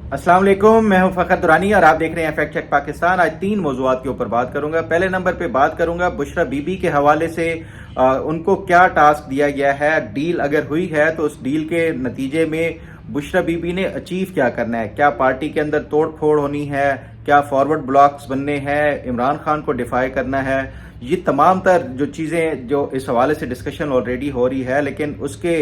अस्सलाम वालेकुम, मैं हूं फखर दुरानी और आप देख रहे हैं फैक्ट चेक पाकिस्तान। आज 3 मौज़ूआत के ऊपर बात करूंगा। पहले नंबर पे बात करूंगा बुशरा बीबी के हवाले से। उनको क्या टास्क दिया गया है, डील अगर हुई है तो उस डील के नतीजे में बुशरा बीबी ने अचीव क्या करना है। क्या पार्टी के अंदर तोड़ फोड़ होनी है, क्या फॉरवर्ड ब्लॉक्स बनने हैं, इमरान खान को डिफाई करना है। ये तमाम तर जो चीज़ें जो इस हवाले से डिस्कशन ऑलरेडी हो रही है, लेकिन उसके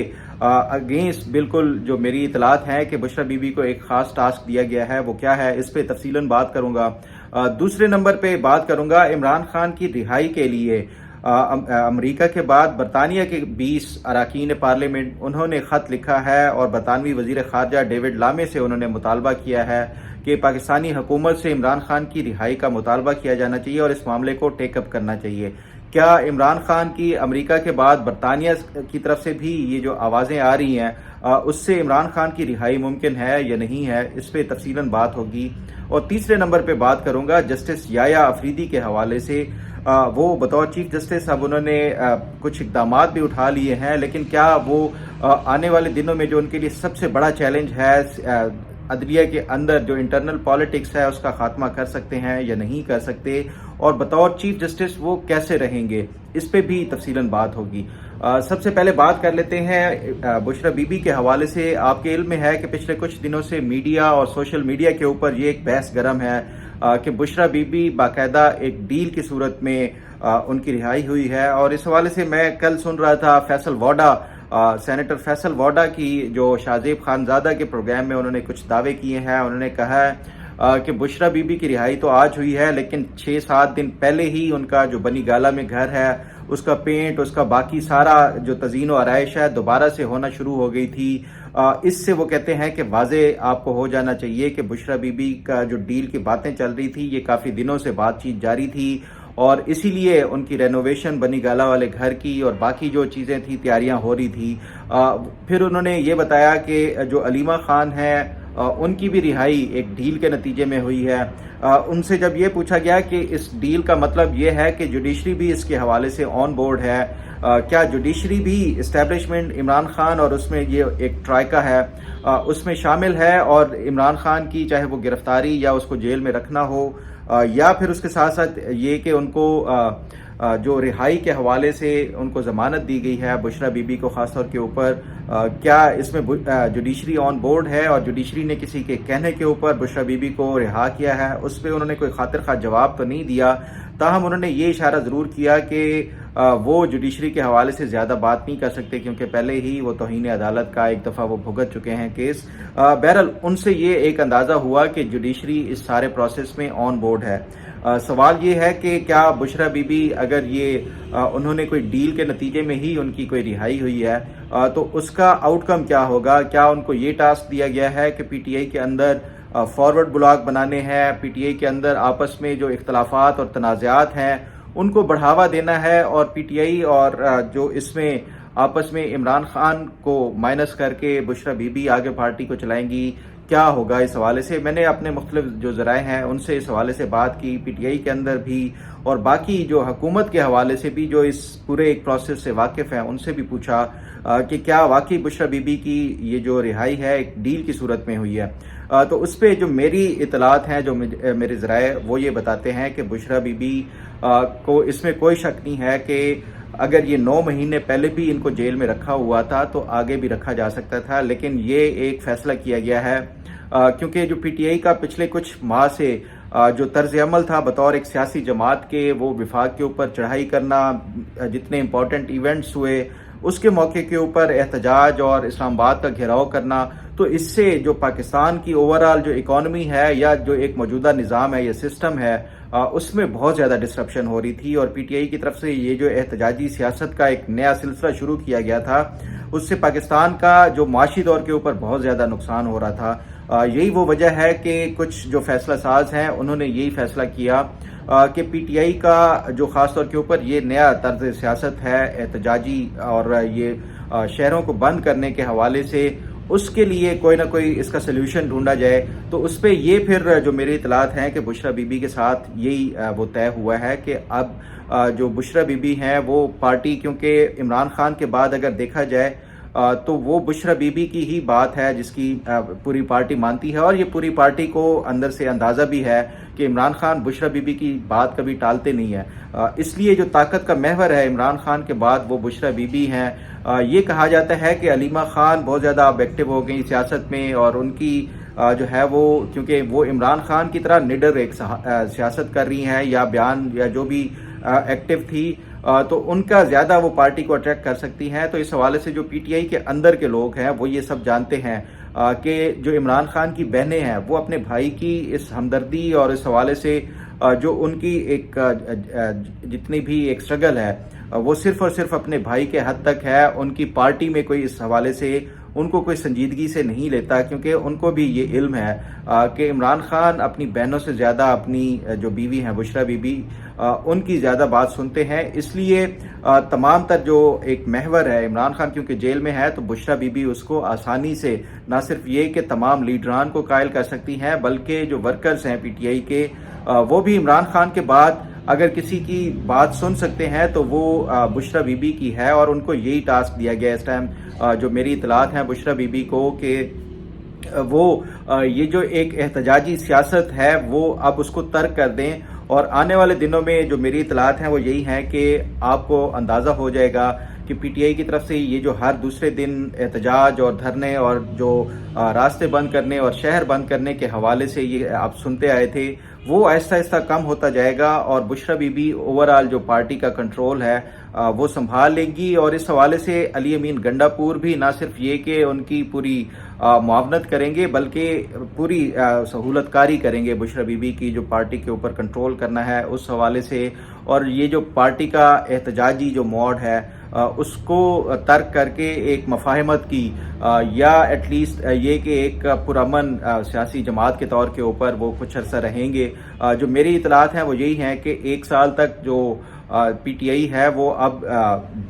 अगेंस्ट बिल्कुल जो मेरी इतलात है कि बुशरा बीबी को एक खास टास्क दिया गया है, वो क्या है, इस पे तफसीलन बात करूंगा। दूसरे नंबर पे बात करूंगा इमरान खान की रिहाई के लिए अमेरिका के बाद बरतानिया के 20 अरकान पार्लियामेंट उन्होंने ख़त लिखा है और बरतानवी वज़ीर ख़ारजा डेविड लामे से उन्होंने मुतालबा किया है कि पाकिस्तानी हुकूमत से इमरान खान की रिहाई का मुतालबा किया जाना चाहिए और इस मामले को टेकअप करना चाहिए। क्या इमरान खान की अमेरिका के बाद बरतानिया की तरफ से भी ये जो आवाज़ें आ रही हैं उससे इमरान खान की रिहाई मुमकिन है या नहीं है, इस पर तफसीलन बात होगी। और तीसरे नंबर पे बात करूंगा जस्टिस याया अफरीदी के हवाले से। वो बतौर चीफ जस्टिस अब उन्होंने कुछ इकदाम भी उठा लिए हैं, लेकिन क्या वो आने वाले दिनों में जो उनके लिए सबसे बड़ा चैलेंज है अदलिया के अंदर जो इंटरनल पॉलिटिक्स है उसका खात्मा कर सकते हैं या नहीं कर सकते, और बतौर चीफ जस्टिस वो कैसे रहेंगे, इस पे भी तफसीलन बात होगी। सबसे पहले बात कर लेते हैं बुशरा बीबी के हवाले से। आपके इल्म में है कि पिछले कुछ दिनों से मीडिया और सोशल मीडिया के ऊपर ये एक बहस गर्म है कि बुशरा बीबी बाकायदा एक डील की सूरत में उनकी रिहाई हुई है। और इस हवाले से मैं कल सुन रहा था फैसल वाडा, सेनेटर फैसल वाडा की जो शाहजेब खानजादा के प्रोग्राम में उन्होंने कुछ दावे किए हैं। उन्होंने कहा है कि बुशरा बीबी की रिहाई तो आज हुई है, लेकिन 6-7 दिन पहले ही उनका जो बनी गाला में घर है उसका पेंट, उसका बाकी सारा जो तज़ीन और आराइश है दोबारा से होना शुरू हो गई थी। इससे वो कहते हैं कि वाजे आपको हो जाना चाहिए कि बुशरा बीबी का जो डील की बातें चल रही थी ये काफ़ी दिनों से बातचीत जारी थी और इसीलिए उनकी रेनोवेशन बनी गाला वाले घर की और बाकी जो चीज़ें थी तैयारियां हो रही थी। फिर उन्होंने ये बताया कि जो अलीमा खान है उनकी भी रिहाई एक डील के नतीजे में हुई है। उनसे जब ये पूछा गया कि इस डील का मतलब ये है कि जुडिशरी भी इसके हवाले से ऑन बोर्ड है, क्या जुडिशरी भी इस्टेब्लिशमेंट इमरान खान और उसमें ये एक ट्राइका है उसमें शामिल है, और इमरान खान की चाहे वो गिरफ्तारी या उसको जेल में रखना हो या फिर उसके साथ साथ ये कि उनको जो रिहाई के हवाले से उनको ज़मानत दी गई है बुशरा बीबी को ख़ासतौर के ऊपर, क्या इसमें जुडिशरी ऑन बोर्ड है और जुडिशरी ने किसी के कहने के ऊपर बुशरा बीबी को रिहा किया है, उस पर उन्होंने कोई खातिर खा जवाब तो नहीं दिया। ताहम उन्होंने ये इशारा ज़रूर किया कि वो जुडिशरी के हवाले से ज़्यादा बात नहीं कर सकते क्योंकि पहले ही वो तौहीन अदालत का एक दफ़ा वो भुगत चुके हैं केस। बहरहाल उनसे ये एक अंदाज़ा हुआ कि जुडिशरी इस सारे प्रोसेस में ऑन बोर्ड है। सवाल ये है कि क्या बुशरा बीबी अगर ये उन्होंने कोई डील के नतीजे में ही उनकी कोई रिहाई हुई है तो उसका आउटकम क्या होगा। क्या उनको ये टास्क दिया गया है कि पीटीआई के अंदर फॉरवर्ड ब्लॉक बनाने हैं, पीटीआई के अंदर आपस में जो इख्तलाफात और तनाज़ात हैं उनको बढ़ावा देना है और पीटीआई और जो इसमें आपस में इमरान खान को माइनस करके बुशरा बीबी आगे पार्टी को चलाएंगी, क्या होगा इस हवाले से। मैंने अपने मुख्तलिफ जो ज़राए हैं उनसे इस हवाले से बात की, पीटीआई के अंदर भी और बाकी जो हुकूमत के हवाले से भी जो इस पूरे एक प्रोसेस से वाकिफ़ हैं उनसे भी पूछा कि क्या वाकई बुशरा बीबी की ये जो रिहाई है एक डील की सूरत में हुई है। तो उस पर जो मेरी इतलात हैं, जो मेरे ज़राए वो ये बताते हैं कि बुशरा बीबी को इसमें कोई शक नहीं है कि अगर ये 9 महीने पहले भी इनको जेल में रखा हुआ था तो आगे भी रखा जा सकता था, लेकिन ये एक फैसला किया गया है क्योंकि जो पीटीआई का पिछले कुछ माह से जो तर्ज अमल था बतौर एक सियासी जमात के, वो विफाक के ऊपर चढ़ाई करना, जितने इंपॉर्टेंट इवेंट्स हुए उसके मौके के ऊपर एहतजाज और इस्लामाबाद का घेराव करना, तो इससे जो पाकिस्तान की ओवरऑल जो इकॉनमी है या जो एक मौजूदा निज़ाम है या सिस्टम है उसमें बहुत ज़्यादा डिस्ट्रप्शन हो रही थी। और पीटीआई की तरफ से ये जो एहतजाजी सियासत का एक नया सिलसिला शुरू किया गया था उससे पाकिस्तान का जो माशी तौर के ऊपर बहुत ज़्यादा नुकसान हो रहा था। यही वो वजह है कि कुछ जो फैसला साज हैं उन्होंने यही फैसला किया कि पीटीआई का जो ख़ास तौर के ऊपर ये नया तर्ज सियासत है एहतजाजी और ये शहरों को बंद करने के हवाले से, उसके लिए कोई ना कोई इसका सल्यूशन ढूंढा जाए। तो उस पर ये फिर जो मेरी इतलात हैं कि बुशरा बीबी के साथ यही वो तय हुआ है कि अब जो बुशरा बीबी हैं वो पार्टी, क्योंकि इमरान खान के बाद अगर देखा जाए तो वो बुशरा बीबी की ही बात है जिसकी पूरी पार्टी मानती है, और ये पूरी पार्टी को अंदर से अंदाज़ा भी है कि इमरान खान बुशरा बीबी की बात कभी टालते नहीं है। इसलिए जो ताकत का महवर है इमरान खान के बाद वो बुशरा बीबी हैं। ये कहा जाता है कि अलीमा खान बहुत ज़्यादा अब एक्टिव हो गई सियासत में, और उनकी जो है वो, क्योंकि वो इमरान खान की तरह निडर एक सियासत कर रही हैं या बयान या जो भी एक्टिव थी, तो उनका ज़्यादा वो पार्टी को अट्रैक्ट कर सकती हैं। तो इस हवाले से जो पीटीआई के अंदर के लोग हैं वो ये सब जानते हैं कि जो इमरान खान की बहनें हैं वो अपने भाई की इस हमदर्दी और इस हवाले से जो उनकी एक जितनी भी एक स्ट्रगल है वो सिर्फ और सिर्फ अपने भाई के हद तक है। उनकी पार्टी में कोई इस हवाले से उनको कोई संजीदगी से नहीं लेता, क्योंकि उनको भी ये इल्म है कि इमरान खान अपनी बहनों से ज़्यादा अपनी जो बीवी हैं बुशरा बीबी उनकी ज़्यादा बात सुनते हैं। इसलिए तमाम तर जो एक महवर है, इमरान खान क्योंकि जेल में है तो बुशरा बीबी उसको आसानी से ना सिर्फ ये कि तमाम लीडरान को कायल कर सकती हैं, बल्कि जो वर्कर्स हैं पीटीआई के वो भी इमरान खान के बाद अगर किसी की बात सुन सकते हैं तो वो बुशरा बीबी की है। और उनको यही टास्क दिया गया इस टाइम, जो मेरी इतलात हैं बुशरा बीबी को, कि वो ये जो एक एहतजाजी सियासत है वो अब उसको तर्क कर दें। और आने वाले दिनों में जो मेरी इतलात हैं वो यही हैं कि आपको अंदाज़ा हो जाएगा कि पीटीआई की तरफ से ये जो हर दूसरे दिन एहतजाज और धरने और जो रास्ते बंद करने और शहर बंद करने के हवाले से ये आप सुनते आए थे, वो आहिस्ता आहिस्ता कम होता जाएगा, और बुशरा बीबी ओवरऑल जो पार्टी का कंट्रोल है वो संभाल लेंगी। और इस हवाले से अली अमीन गंडापुर भी ना सिर्फ ये कि उनकी पूरी मुआवनत करेंगे बल्कि पूरी सहूलतकारी करेंगे बुशरा बीबी की जो पार्टी के ऊपर कंट्रोल करना है उस हवाले से। और ये जो पार्टी का एहतजाजी जो मोड है उसको तर्क करके एक मफाहमत की या एटलीस्ट ये कि एक पुरअमन सियासी जमात के तौर के ऊपर वो कुछ अरसा रहेंगे। जो मेरी इतलात हैं वो यही हैं कि 1 साल तक जो पीटीआई है वो अब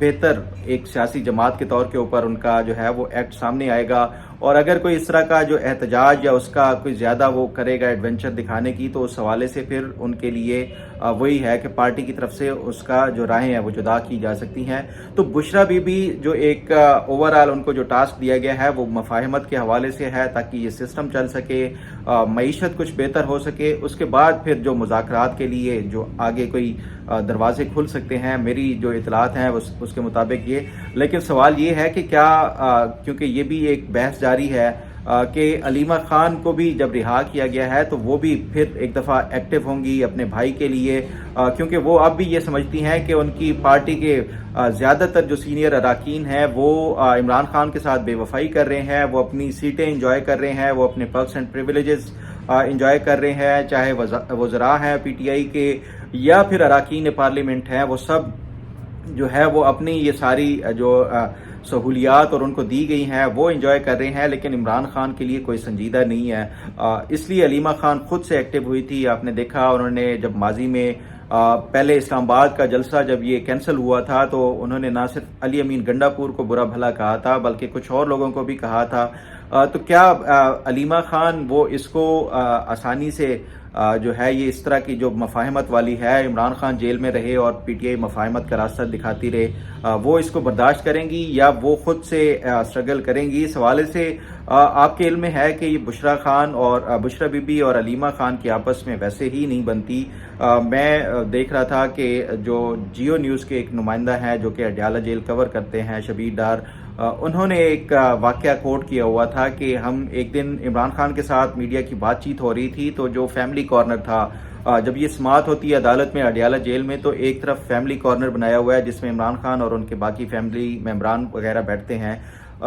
बेहतर एक सियासी जमात के तौर के ऊपर उनका जो है वो एक्ट सामने आएगा। और अगर कोई इस तरह का जो एहतजाज या उसका कोई ज़्यादा वो करेगा एडवेंचर दिखाने की, तो उस हवाले से फिर उनके लिए वही है कि पार्टी की तरफ से उसका जो राहें हैं वो जुदा की जा सकती हैं। तो बुशरा बीबी जो एक ओवरऑल उनको जो टास्क दिया गया है वो मफाहमत के हवाले से है, ताकि ये सिस्टम चल सके, मईशत कुछ बेहतर हो सके। उसके बाद फिर जो मुज़ाकरात के लिए जो आगे कोई दरवाजे खुल सकते हैं, मेरी जो इतलात हैं उसके मुताबिक ये। लेकिन सवाल ये है कि क्या क्योंकि ये भी एक बहस जारी है कि अलीमा खान को भी जब रिहा किया गया है तो वो भी फिर एक दफ़ा एक्टिव होंगी अपने भाई के लिए, क्योंकि वो अब भी ये समझती हैं कि उनकी पार्टी के ज़्यादातर जो सीनियर अराकीन हैं वो इमरान खान के साथ बेवफाई कर रहे हैं, वो अपनी सीटें इंजॉय कर रहे हैं, वो अपने पर्क्स एंड प्रिविलेजेस इंजॉय कर रहे हैं, चाहे वज़रा हैं पीटीआई के या फिर अराकीन पार्लियामेंट हैं, वो सब जो है वो अपनी ये सारी जो सहूलियात और उनको दी गई हैं वो इंजॉय कर रहे हैं। लेकिन इमरान खान के लिए कोई संजीदा नहीं है, इसलिए अलीमा खान खुद से एक्टिव हुई थी। आपने देखा उन्होंने जब माजी में पहले इस्लामाबाद का जलसा जब ये कैंसिल हुआ था तो उन्होंने ना सिर्फ अली अमीन गंडापुर को बुरा भला कहा था बल्कि कुछ और लोगों को भी कहा था। तो क्या अलीमा खान वो इसको आसानी से जो है ये इस तरह की जो मफाहमत वाली है, इमरान खान जेल में रहे और पीटीआई मफाहमत का रास्ता दिखाती रहे, वो इसको बर्दाश्त करेंगी या वो खुद से स्ट्रगल करेंगी? इस हवाले से आपके इल्म में है कि ये बुशरा खान और बुशरा बीबी और अलीमा खान की आपस में वैसे ही नहीं बनती। मैं देख रहा था कि जो जियो न्यूज़ के एक नुमाइंदा हैं जो कि अडयाला जेल कवर करते हैं, शबीर डार, उन्होंने एक वाकया कोट किया हुआ था कि हम एक दिन इमरान खान के साथ मीडिया की बातचीत हो रही थी तो जो फैमिली कॉर्नर था, जब ये समाअत होती है अदालत में अडयाला जेल में, तो एक तरफ फैमिली कॉर्नर बनाया हुआ है जिसमें इमरान खान और उनके बाकी फैमिली मेम्बरान वगैरह बैठते हैं,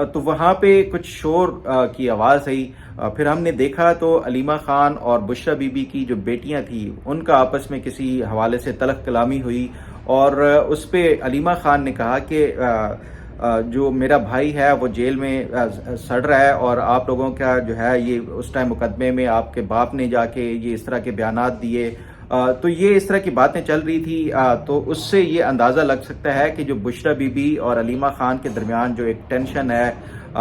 तो वहाँ पे कुछ शोर की आवाज़ आई। फिर हमने देखा तो अलीमा खान और बुशरा बीबी की जो बेटियां थी उनका आपस में किसी हवाले से तलख कलामी हुई और उस पर अलीमा खान ने कहा कि जो मेरा भाई है वो जेल में सड़ रहा है और आप लोगों का जो है ये उस टाइम मुकदमे में आपके बाप ने जाके ये इस तरह के बयानात दिए, तो ये इस तरह की बातें चल रही थी। तो उससे ये अंदाज़ा लग सकता है कि जो बुशरा बीबी और अलीमा खान के दरमियान जो एक टेंशन है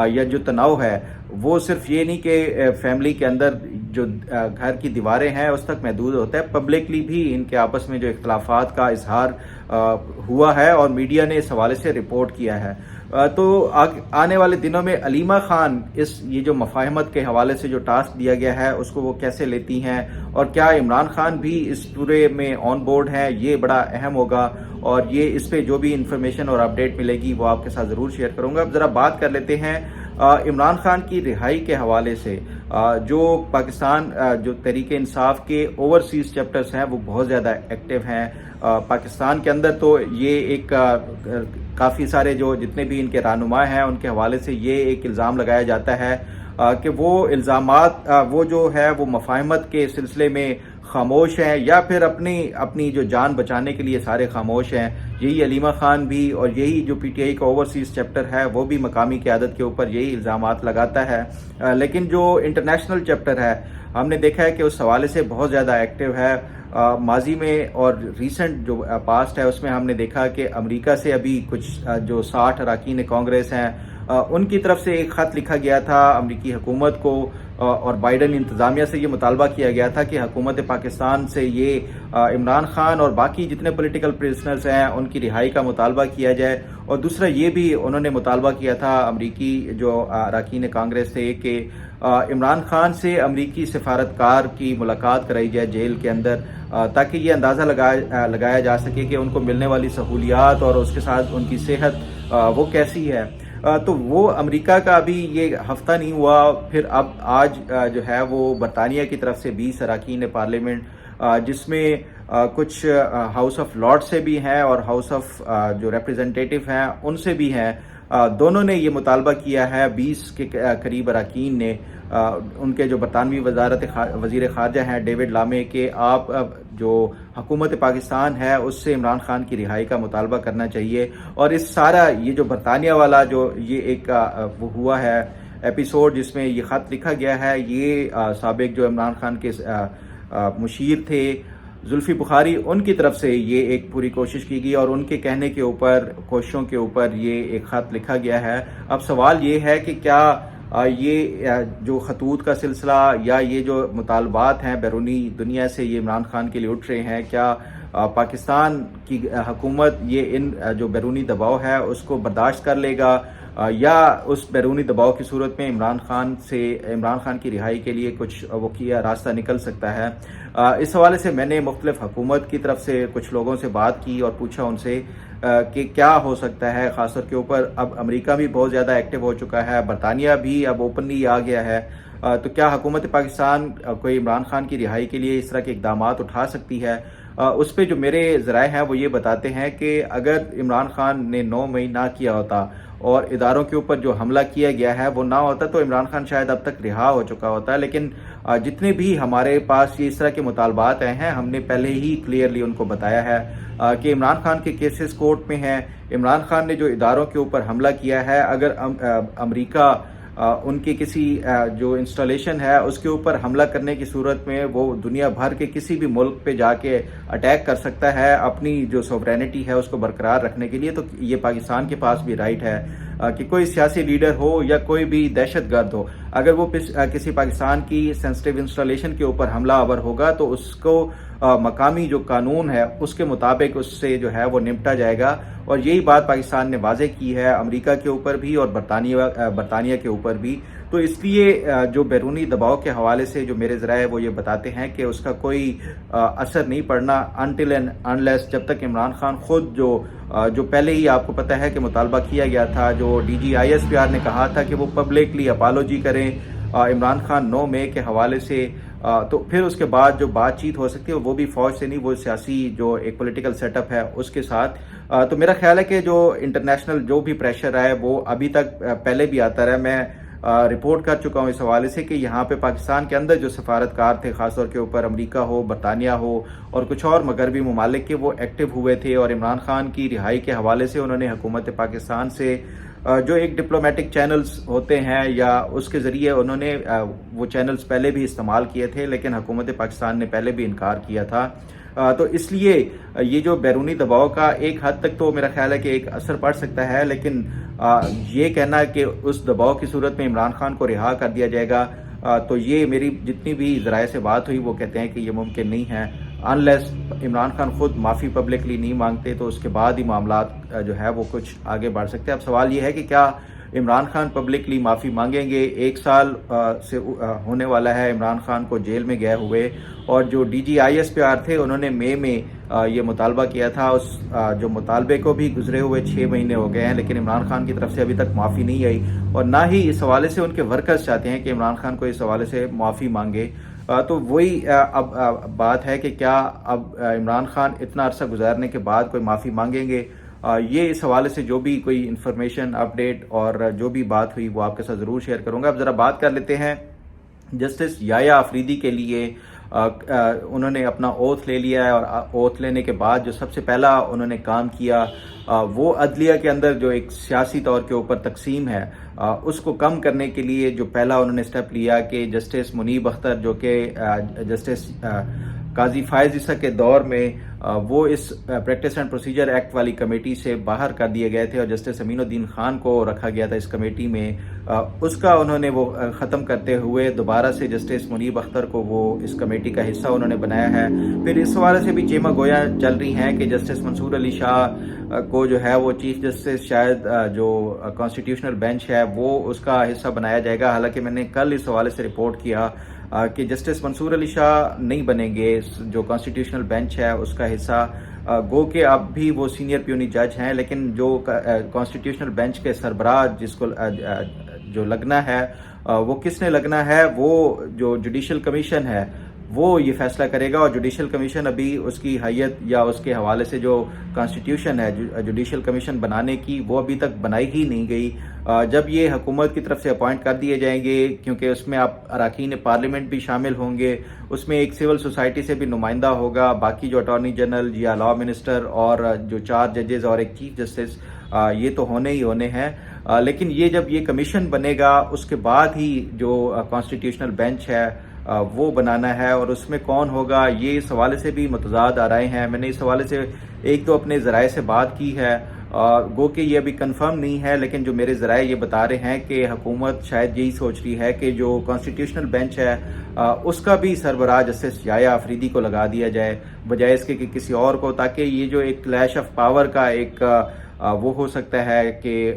या जो तनाव है वो सिर्फ ये नहीं कि फैमिली के अंदर जो घर की दीवारें हैं उस तक महदूद होता है, पब्लिकली भी इनके आपस में जो इख्तलाफात का इजहार हुआ है और मीडिया ने इस हवाले से रिपोर्ट किया है। تو آنے والے دنوں میں علیمہ خان یہ جو مفاہمت کے حوالے سے جو ٹاسک دیا گیا ہے اس کو وہ کیسے لیتی ہیں، اور کیا عمران خان بھی اس پورے میں آن بورڈ ہیں، یہ بڑا اہم ہوگا، اور یہ اس پہ جو بھی انفارمیشن اور اپڈیٹ ملے گی وہ آپ کے ساتھ ضرور شیئر کروں گا۔ اب ذرا بات کر لیتے ہیں عمران خان کی رہائی کے حوالے سے۔ جو پاکستان جو تحریک انصاف کے اوورسیز چیپٹرز ہیں وہ بہت زیادہ ایکٹیو ہیں پاکستان کے اندر، تو یہ ایک کافی سارے جو جتنے بھی ان کے رہنما ہیں ان کے حوالے سے یہ ایک الزام لگایا جاتا ہے کہ وہ الزامات وہ جو ہے وہ مفاہمت کے سلسلے میں خاموش ہیں، یا پھر اپنی جو جان بچانے کے لیے سارے خاموش ہیں۔ یہی علیمہ خان بھی اور یہی جو پی ٹی آئی کا اوورسیز چیپٹر ہے وہ بھی مقامی قیادت کے اوپر یہی الزامات لگاتا ہے، لیکن جو انٹرنیشنل چیپٹر ہے ہم نے دیکھا ہے کہ اس حوالے سے بہت زیادہ ایکٹیو ہے۔ ماضی میں اور ریسنٹ جو پاسٹ ہے اس میں ہم نے دیکھا کہ امریکہ سے ابھی کچھ جو 60 اراکین کانگریس ہیں ان کی طرف سے ایک خط لکھا گیا تھا امریکی حکومت کو، اور بائیڈن انتظامیہ سے یہ مطالبہ کیا گیا تھا کہ حکومت پاکستان سے یہ عمران خان اور باقی جتنے پولیٹیکل پریزنرز ہیں ان کی رہائی کا مطالبہ کیا جائے، اور دوسرا یہ بھی انہوں نے مطالبہ کیا تھا امریکی جو اراکین کانگریس سے کہ عمران خان سے امریکی سفارتکار کی ملاقات کرائی جائے جیل کے اندر، تاکہ یہ اندازہ لگایا جا سکے کہ ان کو ملنے والی سہولیات اور اس کے ساتھ ان کی صحت وہ کیسی ہے۔ تو وہ امریکہ کا ابھی یہ ہفتہ نہیں ہوا، پھر اب آج جو ہے وہ برطانیہ کی طرف سے 20 اراکین پارلیمنٹ جس میں کچھ ہاؤس آف لارڈ سے بھی ہیں اور ہاؤس آف جو ریپریزنٹیٹیو ہیں ان سے بھی ہیں، دونوں نے یہ مطالبہ کیا ہے، 20 کے قریب اراکین نے، ان کے جو برطانوی وزیر خارجہ ہیں ڈیوڈ لامے کہ آپ جو حکومت پاکستان ہے اس سے عمران خان کی رہائی کا مطالبہ کرنا چاہیے۔ اور اس سارا یہ جو برطانیہ والا جو یہ ایک وہ ہوا ہے ایپیسوڈ جس میں یہ خط لکھا گیا ہے، یہ سابق جو عمران خان کے مشیر تھے زلفی بخاری، ان کی طرف سے یہ ایک پوری کوشش کی گئی اور ان کے کہنے کے اوپر کوششوں کے اوپر یہ ایک خط لکھا گیا ہے۔ اب سوال یہ ہے کہ کیا یہ جو خطوط کا سلسلہ یا یہ جو مطالبات ہیں بیرونی دنیا سے یہ عمران خان کے لیے اٹھ رہے ہیں، کیا پاکستان کی حکومت یہ ان جو بیرونی دباؤ ہے اس کو برداشت کر لے گا، یا اس بیرونی دباؤ کی صورت میں عمران خان کی رہائی کے لیے کچھ وہ کیا راستہ نکل سکتا ہے۔ اس حوالے سے میں نے مختلف حکومت کی طرف سے کچھ لوگوں سے بات کی اور پوچھا ان سے کہ کیا ہو سکتا ہے، خاص طور کے اوپر اب امریکہ بھی بہت زیادہ ایکٹیو ہو چکا ہے، برطانیہ بھی اب اوپنلی آ گیا ہے، تو کیا حکومت پاکستان کوئی عمران خان کی رہائی کے لیے اس طرح کے اقدامات اٹھا سکتی ہے؟ اس پہ جو میرے ذرائع ہیں وہ یہ بتاتے ہیں کہ اگر عمران خان نے 9 مئی نہ کیا ہوتا اور اداروں کے اوپر جو حملہ کیا گیا ہے وہ نہ ہوتا تو عمران خان شاید اب تک رہا ہو چکا ہوتا، لیکن جتنے بھی ہمارے پاس یہ اس طرح کے مطالبات آئے ہیں ہم نے پہلے ہی کلیئرلی ان کو بتایا ہے کہ عمران خان کے کیسز کورٹ میں ہیں، عمران خان نے جو اداروں کے اوپر حملہ کیا ہے، اگر امریکہ ان کی کسی جو انسٹالیشن ہے اس کے اوپر حملہ کرنے کی صورت میں وہ دنیا بھر کے کسی بھی ملک پہ جا کے اٹیک کر سکتا ہے اپنی جو سوورینٹی ہے اس کو برقرار رکھنے کے لیے، تو یہ پاکستان کے پاس بھی رائٹ ہے کہ کوئی سیاسی لیڈر ہو یا کوئی بھی دہشت گرد ہو، اگر وہ کسی پاکستان کی سینسٹیو انسٹالیشن کے اوپر حملہ آور ہوگا تو اس کو مقامی جو قانون ہے اس کے مطابق اس سے جو ہے وہ نمٹا جائے گا، اور یہی بات پاکستان نے واضح کی ہے امریکہ کے اوپر بھی اور برطانیہ کے اوپر بھی۔ تو اس لیے جو بیرونی دباؤ کے حوالے سے جو میرے ذرائع وہ یہ بتاتے ہیں کہ اس کا کوئی اثر نہیں پڑنا انٹل اینڈ انلیس، جب تک عمران خان خود جو پہلے ہی آپ کو پتہ ہے کہ مطالبہ کیا گیا تھا، جو D G I S P R نے کہا تھا کہ وہ پبلکلی اپالوجی کریں عمران خان 9 مئی کے حوالے سے، تو پھر اس کے بعد جو بات چیت ہو سکتی ہے وہ بھی فوج سے نہیں، وہ سیاسی جو ایک پولیٹیکل سیٹ اپ ہے اس کے ساتھ۔ تو میرا خیال ہے کہ جو انٹرنیشنل جو بھی پریشر ہے وہ ابھی تک پہلے بھی آتا رہا، میں رپورٹ کر چکا ہوں اس حوالے سے کہ یہاں پہ پاکستان کے اندر جو سفارتکار تھے، خاص طور کے اوپر امریکہ ہو، برطانیہ ہو اور کچھ اور مغربی ممالک کے، وہ ایکٹیو ہوئے تھے اور عمران خان کی رہائی کے حوالے سے انہوں نے حکومت پاکستان سے جو ایک ڈپلومیٹک چینلز ہوتے ہیں یا اس کے ذریعے انہوں نے وہ چینلز پہلے بھی استعمال کیے تھے، لیکن حکومت پاکستان نے پہلے بھی انکار کیا تھا۔ تو اس لیے یہ جو بیرونی دباؤ کا ایک حد تک تو میرا خیال ہے کہ ایک اثر پڑ سکتا ہے، لیکن یہ کہنا کہ اس دباؤ کی صورت میں عمران خان کو رہا کر دیا جائے گا، تو یہ میری جتنی بھی ذرائع سے بات ہوئی وہ کہتے ہیں کہ یہ ممکن نہیں ہے۔ انلیس عمران خان خود معافی پبلکلی نہیں مانگتے تو اس کے بعد ہی معاملات جو ہے وہ کچھ آگے بڑھ سکتے ہیں. اب سوال یہ ہے کہ کیا عمران خان پبلکلی معافی مانگیں گے؟ 1 سال سے ہونے والا ہے عمران خان کو جیل میں گئے ہوئے، اور جو DGISPR تھے انہوں نے مئی میں یہ مطالبہ کیا تھا. اس جو مطالبے کو بھی گزرے ہوئے 6 مہینے ہو گئے ہیں، لیکن عمران خان کی طرف سے ابھی تک معافی نہیں آئی، اور نہ ہی اس حوالے سے ان کے ورکرز چاہتے ہیں کہ عمران خان کو اس حوالے سے معافی مانگے. تو وہی اب بات ہے کہ کیا اب عمران خان اتنا عرصہ گزارنے کے بعد کوئی معافی مانگیں گے؟ یہ اس حوالے سے جو بھی کوئی انفارمیشن اپڈیٹ اور جو بھی بات ہوئی وہ آپ کے ساتھ ضرور شیئر کروں گا. اب ذرا بات کر لیتے ہیں جسٹس یحییٰ آفریدی کے لیے. انہوں نے اپنا اوتھ لے لیا ہے، اور اوتھ لینے کے بعد جو سب سے پہلا انہوں نے کام کیا وہ عدلیہ کے اندر جو ایک سیاسی طور کے اوپر تقسیم ہے اس کو کم کرنے کے لیے جو پہلا انہوں نے سٹیپ لیا کہ جسٹس منیب اختر جو کہ جسٹس قاضی فائز عیسیٰ کے دور میں وہ اس پریکٹس اینڈ پروسیجر ایکٹ والی کمیٹی سے باہر کر دیے گئے تھے، اور جسٹس امین الدین خان کو رکھا گیا تھا اس کمیٹی میں. اس کا انہوں نے وہ ختم کرتے ہوئے دوبارہ سے جسٹس منیب اختر کو وہ اس کمیٹی کا حصہ انہوں نے بنایا ہے. پھر اس حوالے سے بھی چیمہ گویا چل رہی ہیں کہ جسٹس منصور علی شاہ کو جو ہے وہ چیف جسٹس شاید جو کانسٹیٹیوشنل بینچ ہے وہ اس کا حصہ بنایا جائے گا. حالانکہ میں نے کل اس حوالے سے رپورٹ کیا کہ جسٹس منصور علی شاہ نہیں بنیں گے جو کانسٹیٹیوشنل بینچ ہے اس کا حصہ. گو کہ اب بھی وہ سینئر پیونی جج ہیں، لیکن جو کانسٹیٹیوشنل بینچ کے سربراہ جس کو جو لگنا ہے وہ کس نے لگنا ہے، وہ جو جوڈیشل کمیشن ہے وہ یہ فیصلہ کرے گا. اور جوڈیشل کمیشن ابھی اس کی حیت یا اس کے حوالے سے جو کانسٹیٹیوشن ہے جوڈیشل کمیشن بنانے کی وہ ابھی تک بنائی ہی نہیں گئی. جب یہ حکومت کی طرف سے اپوائنٹ کر دیے جائیں گے، کیونکہ اس میں آپ اراکین پارلیمنٹ بھی شامل ہوں گے، اس میں ایک سول سوسائٹی سے بھی نمائندہ ہوگا، باقی جو اٹارنی جنرل یا لاء منسٹر اور جو 4 ججز اور ایک چیف جسٹس یہ تو ہونے ہی ہونے ہیں. لیکن یہ جب یہ کمیشن بنے گا اس کے بعد ہی جو کانسٹیٹیوشنل بینچ ہے وہ بنانا ہے، اور اس میں کون ہوگا یہ اس حوالے سے بھی متضاد آ رہے ہیں. میں نے اس حوالے سے ایک دو اپنے ذرائع سے بات کی ہے، گو کہ یہ ابھی کنفرم نہیں ہے، لیکن جو میرے ذرائع یہ بتا رہے ہیں کہ حکومت شاید یہی سوچ رہی ہے کہ جو کانسٹیٹیوشنل بینچ ہے اس کا بھی سربراہ جسٹس یحییٰ آفریدی کو لگا دیا جائے بجائے اس کے کہ کسی اور کو، تاکہ یہ جو ایک کلیش آف پاور کا ایک وہ ہو سکتا ہے کہ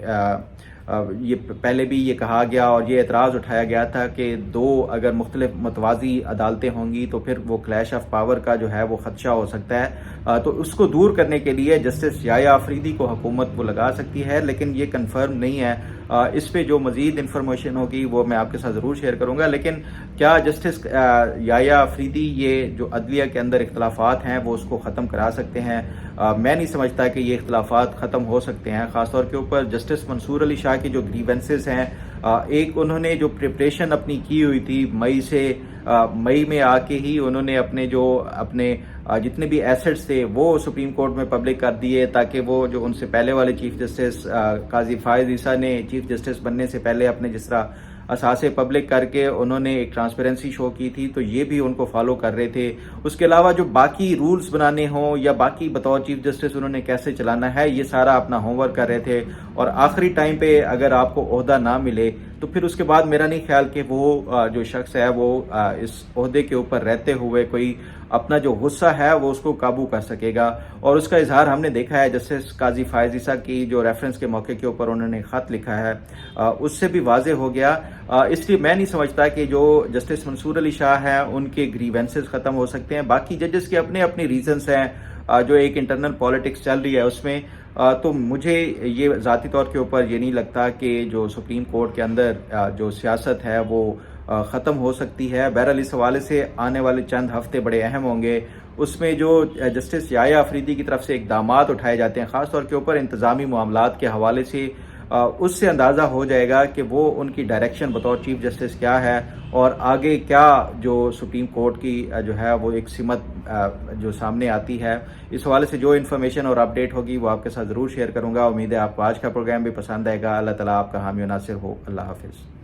یہ پہلے بھی یہ کہا گیا اور یہ اعتراض اٹھایا گیا تھا کہ 2 اگر مختلف متوازی عدالتیں ہوں گی تو پھر وہ کلیش آف پاور کا جو ہے وہ خدشہ ہو سکتا ہے. تو اس کو دور کرنے کے لیے جسٹس یحییٰ آفریدی کو حکومت وہ لگا سکتی ہے، لیکن یہ کنفرم نہیں ہے. اس پہ جو مزید انفارمیشن ہوگی وہ میں آپ کے ساتھ ضرور شیئر کروں گا. لیکن کیا جسٹس یحییٰ آفریدی یہ جو عدلیہ کے اندر اختلافات ہیں وہ اس کو ختم کرا سکتے ہیں؟ میں نہیں سمجھتا کہ یہ اختلافات ختم ہو سکتے ہیں، خاص طور کے اوپر جسٹس منصور علی شاہ کی جو گریونسز ہیں. ایک انہوں نے جو پریپریشن اپنی کی ہوئی تھی مئی میں آ کے ہی انہوں نے اپنے جتنے بھی ایسٹس تھے وہ سپریم کورٹ میں پبلک کر دیے، تاکہ وہ جو ان سے پہلے والے چیف جسٹس قاضی فائز عیسیٰ نے چیف جسٹس بننے سے پہلے اپنے جس طرح اثاثے پبلک کر کے انہوں نے ایک ٹرانسپیرنسی شو کی تھی، تو یہ بھی ان کو فالو کر رہے تھے. اس کے علاوہ جو باقی رولز بنانے ہوں یا باقی بطور چیف جسٹس انہوں نے کیسے چلانا ہے یہ سارا اپنا ہوم ورک کر رہے تھے. اور آخری ٹائم پہ اگر آپ کو عہدہ نہ ملے تو پھر اس کے بعد میرا نہیں خیال کہ وہ جو شخص ہے وہ اس عہدے کے اوپر رہتے ہوئے کوئی اپنا جو غصہ ہے وہ اس کو قابو کر سکے گا. اور اس کا اظہار ہم نے دیکھا ہے جسٹس قاضی فائز عیسیٰ کی جو ریفرنس کے موقع کے اوپر انہوں نے خط لکھا ہے اس سے بھی واضح ہو گیا. اس لیے میں نہیں سمجھتا کہ جو جسٹس منصور علی شاہ ہیں ان کے گریونسز ختم ہو سکتے ہیں. باقی ججز کے اپنے اپنے ریزنز ہیں، جو ایک انٹرنل پالیٹکس چل رہی ہے اس میں. تو مجھے یہ ذاتی طور کے اوپر یہ نہیں لگتا کہ جو سپریم کورٹ کے اندر جو سیاست ہے وہ ختم ہو سکتی ہے. بہرحال اس حوالے سے آنے والے چند ہفتے بڑے اہم ہوں گے. اس میں جو جسٹس یحییٰ آفریدی کی طرف سے اقدامات اٹھائے جاتے ہیں خاص طور کے اوپر انتظامی معاملات کے حوالے سے، اس سے اندازہ ہو جائے گا کہ وہ ان کی ڈائریکشن بطور چیف جسٹس کیا ہے اور آگے کیا جو سپریم کورٹ کی جو ہے وہ ایک سمت جو سامنے آتی ہے. اس حوالے سے جو انفارمیشن اور اپڈیٹ ہوگی وہ آپ کے ساتھ ضرور شیئر کروں گا. امید ہے آپ کو آج کا پروگرام بھی پسند آئے گا. اللہ تعالیٰ آپ کا حامی و ناصر ہو. اللہ حافظ.